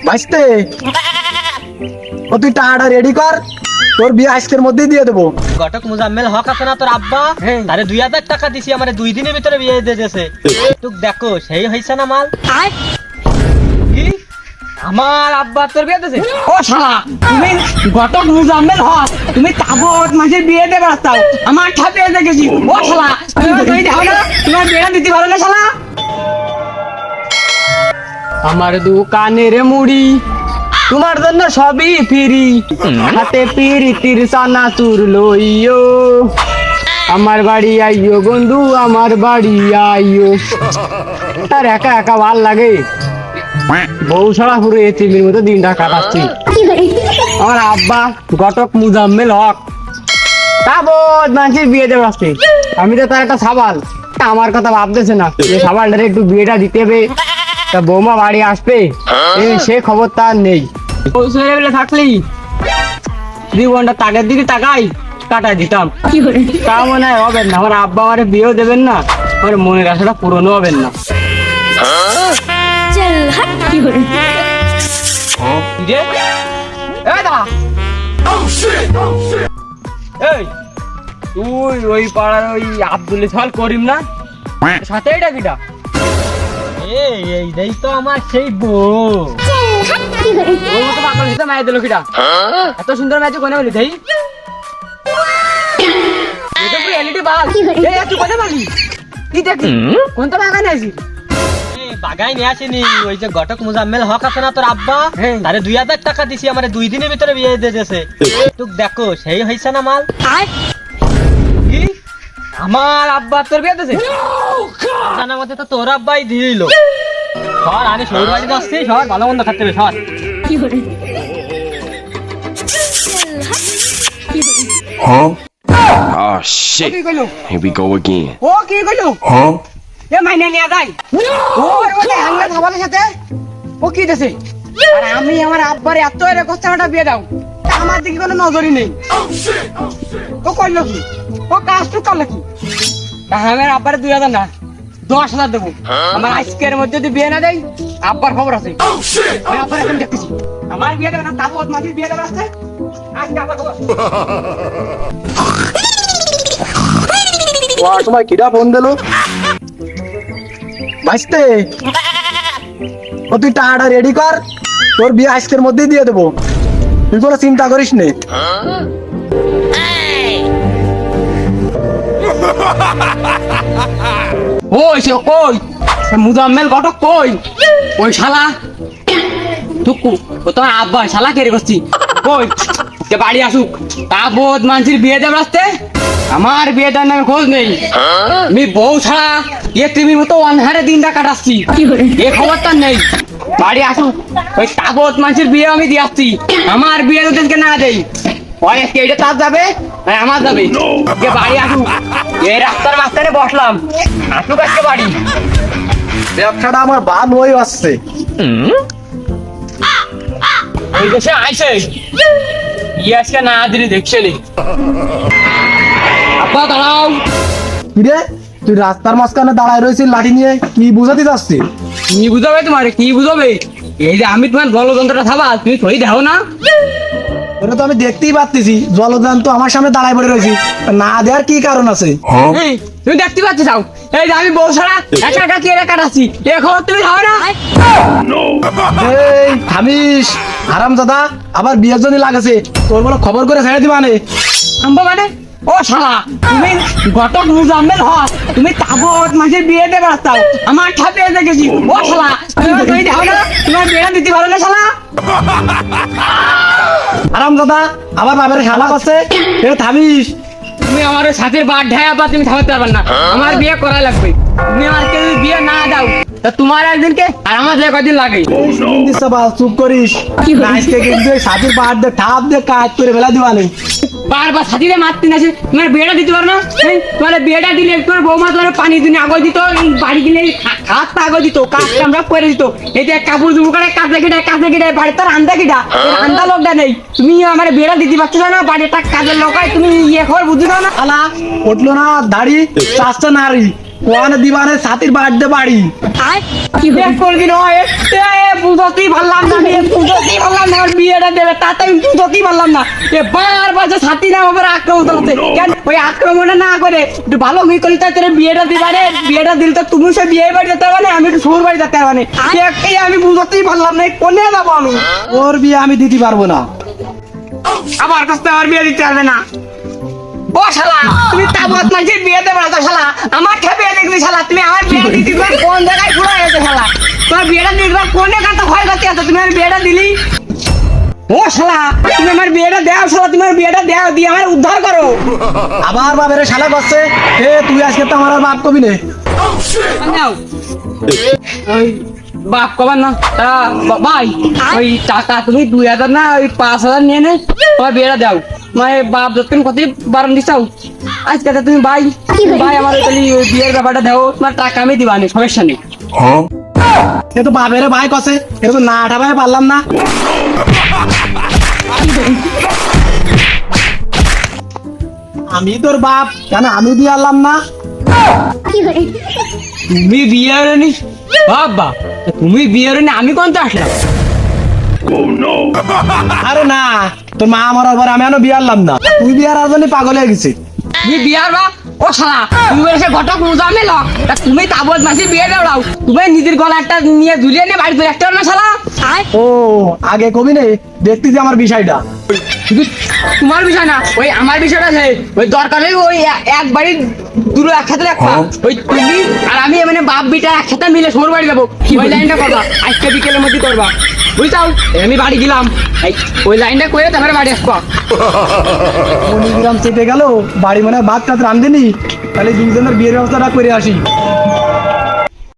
ভাইস্তে ও তুই টাকাটা রেডি কর, তোর বিয়ে আজকের মধ্যেই দিয়ে দেবো। ঘটক মুজাম্মেল হক আছে না তোর আব্বা, তারে 2000 টাকা দিছি, আমার 2 দিনের ভিতরে বিয়ে দিয়ে দিয়েছে। তুই দেখো সেই হইছে না মাল। কি আমার আব্বা তোর বিয়ে দিয়েছে? ও শালা, তুমি ঘটক মুজাম্মেল হক, তুমি তাবত মাঝে বিয়ে দেবে রাস্তাও আমার ঠাপে এসে গেছি। ও শালা, তুমি দেখো না তোমার বিয়ে দিতে পারো না শালা। আমার দোকানের মুড়ি তোমার জন্য সবই ফ্রি, হাতে পিরিতির সানা চুর লইও, আমার বাড়ি আইও বন্ধু, আমার বাড়ি আইও। তার একা একা ভাল লাগে, বউ ছাড়া পুরো এতিমের মতো দিনটা কাটাচ্ছি। আমার আব্বা ঘটক মুজাম্মেল হক তাবৎ মানুষের বিয়ে দেবে আসছে, আমি তো তার একটা সাবাল, আমার কথা ভাবতেছে না যে সাবালটারে একটু বিয়েটা দিতে হবে, তা বৌমা বাড়ি আসবে সে খবর তার নেই। ছেলেবেলা থাকলেই 2 ঘন্টা তাকের দিকে তাকাই কাটাই দিতাম, তা মনে হয় হবেন না। আমার আব্বা আমার বিয়েও দেবেন না, আমার মনের আশাটা পূরণও হবেন না। তুই ওই পাড়ার ওই আব্দুল সাল করিম না সাথে এটা কিটা? এই তো আমার সেই বউ। ওর মতো পাগল হিসেবে মায়ের দিল কিটা? এত সুন্দর ম্যাচ কোনে বলি ভাই? এটা পুরো এলইডি বাল। এই তুই কোনে পালি? কি দেখি? কোন তো বাগানে আছিস? বাগাই নিয়ে আসিনি, ওই যে ঘটক মুজাম্মেল হক আছে না তোর আব্বা, তারে 2000 টাকা দিছি, আমার 2 দিনের ভিতরে বিয়ে দিয়ে দিয়েছে। তুই দেখো সেই হইছে না মাল। কি আমার আব্বা তোর বিয়ে দিয়েছে? জানার মধ্যে তো তোর আব্বাই দিল। সর, আমি শ্বশুর বাড়ি যাচ্ছি, সর ভালো মন্দ খাতে হবে, সর। Huh? Oh shit. Here we go again. ও কি কইলো? Huh? এ মাইনে নিয়ে যাই। ও ওকে হাঙ্গা খাবারের সাথে ও কি দেছে? আর আমি আমার আব্বার এত এর কষ্টাটা বিয়ে দাও, তা আমার দিকে কোনো নজরই নেই। ও কইলো কি? ও কাজটু করলো কি? তা আমার আব্বার 2000 না 10,000 দেবো। আমার আজকের মধ্যে যদি বিয়ে না দেয় আব্বার খবর আছে। আমি আব্বার এখন দেখতেছি আমার বিয়ে দেবে না, তাবৎ মাঝে বিয়ে দেবে আসছে। আজকে আব্বার খবর ওয়ার সময় কিডা ফোন দিল? ভাইস্তে ও তুই টাকাটা রেডি কর, তোর বিয়ে আজকের মধ্যেই দিয়ে দেবো, তুই কোনো চিন্তা করিস নে। ওই সে কই? সে মুজাম্মেল ঘটক কই? ওই শালা টুকু ও তোমার আব্বা শালা কেড়ে করছি কই? যে বাড়ি আসুক, তাবৎ মানুষের বিয়ে দেবে আসতে, আমার বিয়েটার নামে খোঁজ নেই। আমি বউ ছাড়া এতিমের মতো অনহারে দিনটা কাটাচ্ছি, এ খবর তার নেই। বাড়ি আসুক, ওই তাবৎ মানুষের বিয়ে আমি দিয়ে আসছি, আমার বিয়ে ওদেরকে না দেই, ওই এটা তার যাবে আর আমার যাবে। যে বাড়ি আসুক, এই রাস্তার মাঝখানে বসলাম, আসুক আজকে বাড়ি। ব্যবসাটা আমার ভালো হয়ে আসছে। ওই দেশে আইসে আজকে না দিলে দেখছে নি। আব্বা দাঁড়াও। কিরে তুই রাস্তার মাঝখানে দাঁড়ায় রয়েছিস লাঠি নিয়ে, কি বুঝাতে যাচ্ছিস? কি বুঝাবে তোমারে? কি বুঝাবে? এই যে আমি তোমার জলযন্ত্রটা থাবা, তুমি থই দেখো না? ওটা তো আমি দেখতেই পাচ্ছি, জলদান তো আমার সামনে দাঁড়ায় পড়ে রয়েছি, না দেওয়ার কি কারণ আছে? এই, তুমি দেখতে পাচ্ছ যাও, এই যে আমি বউ ছাড়া একা একা কি একা কাটাচ্ছি, এ খবর তুমি খাও না? এই থামিস হারামজাদা, আবার বিয়ের জন্য লাগেছে, তোর বলে খবর করে ছেড়ে দিবা নে। আম্বা মানে ও শালা, তুমি ঘটক মুজাম্মেল হক, তুমি তাবৎ মাঝে বিয়ে দেবে রাস্তাও আমার ঠাপে এসে গেছি। ও শালা, তুমি দেখো না তোমার বিয়ে দিতে পারো না শালা? হারামজাদা আবার বাবার খেলা করছে, থামিস। তুমি আমার সাথের বাদ ঢায়া বা তুমি থামাতে পারবে না, আমার বিয়ে করা লাগবে। তুমি আমার কেউ বিয়ে না দাও তা তোমার একদিনকে আর আমার যে কদিন লাগে। চুপ করিস, আজকে কিন্তু সাথীর পাহাড় দিয়ে ঠাপ দিয়ে কাজ করে ফেলা দিবা নেই। বারবার সাথীরে মারতে না, তোমার বিয়েটা দিতে পারো না? তোমার বিয়েটা দিলে তোমার বৌমা তোমার পানি দিনে আগো দিত, বাড়ি গেলে হাতটা আগো দিত, কাজ কামরা করে দিত। এই যে কাপড় জুমু করে কাছে কেটে বাড়ি তোর আন্দা কিটা, আন্দা লোকটা নেই। তুমি আমার বিয়েটা দিতে পারছো না, বাড়িটা কাজের লোক হয়, তুমি ইয়ে খবর বুঝি না? আলা উঠলো না দাড়ি, চাষটা নারী কোয়ানে দিবানে সাথীর বাড়িতে বাড়ি। কি কোনদিন হয় বুঝতেই পারলাম না। পারলাম না, আমার বিয়েটা দেবে তাতে আমি বুঝতেই পারলাম না। এ বারবার যে ছাতি না আমার আক্রমণ হচ্ছে কেন? ওই আক্রমণটা না করে একটু ভালো মেয়ে করলে তাই তোর বিয়েটা দিবারে, বিয়েটা দিলে তো তুমি সে বিয়ে বাড়ি যেতে পারবে না, আমি একটু শ্বশুর বাড়ি যেতে পারবে না। এই আমি বুঝতেই পারলাম না কোনে যাবো আমি। ওর বিয়ে আমি দিতে পারবো না। আমার কাছ থেকে আমার বিয়ে দিতে পারবে না। ও শালা তুমি তাবত না যে বিয়ে দেবে না তো শালা আমার খেয়ে বিয়ে দেখবি শালা, তুমি আমার বিয়ে দিতে পারবে কোন জায়গায় ঘুরে গেছে শালা, তোমার বিয়েটা দেখবে কোনে কাটা ভয় করতে আছে, তুমি আমার বিয়েটা দিলি। ও শালা তুমি আমার বিয়েটা দাও শালা, তুমি আমার বিয়েটা দাও দিয়ে আমার উদ্ধার করো। আবার বাপের শালা করছে, এ তুই আজকে তো আমার আর বাপ কবি নে। নাও ওই বাপ কবার না তা ভাই ওই টাকা তুমি 2000 না ওই 5000 নিয়ে নে, তোমার বিয়েটা দাও। মানে বাপ যতক্ষণ কত বারণ দিছাও আজকে তো তুমি ভাই ভাই আমার তাহলে ওই বিয়ের ব্যাপারটা দাও, তোমার টাকা আমি দিবানি সমস্যা নেই। এ তো বাপের ভাই কছে, এটা তো না আঠা ভাই পারলাম না। আমি তোর বাপ কেন আমি দিয়ে আনলাম না? তুমি বিয়ে হয়নি বাবা, তুমি বিয়ে হয়নি আমি কোন তো আসলাম? আরে না, তোর মা মরার পরে আমি এখনো বিয়ে আনলাম না, তুই বিয়ার আর জন্য পাগল হয়ে গেছি। তুমি বিয়ার বা ও শালা তুমি এসে ঘটক রোজা মেল, তুমি তাবত মাসি বিয়ে দাও, তুমি নিজের গলা একটা নিয়ে ঝুলিয়ে নিয়ে বাড়ি একটা না শালা। ও আগে কবি নে, দেখতি যে আমার বিষয়টা। শুধু তোমার বিষয় না ওই আমার বিষয়টা আছে, ওই দরকার হলে ওই এক বাড়ির দুটো একসাথে রাখবা, ওই তুমি আর আমি মানে বাপ বিটা একসাথে মিলে সোর বাড়ি যাবো, ওই লাইনটা করবা আজকে বিকেলের মধ্যে করবা বুঝতাও। আমি বাড়ি গেলাম ওই লাইনটা করে তারপরে বাড়ি আসবা। মনিগ্রাম চেপে গেল বাড়ি মনে হয় ভাত টাত রান্ধেনি, তাহলে দুইজনের বিয়ের ব্যবস্থাটা করে আসি।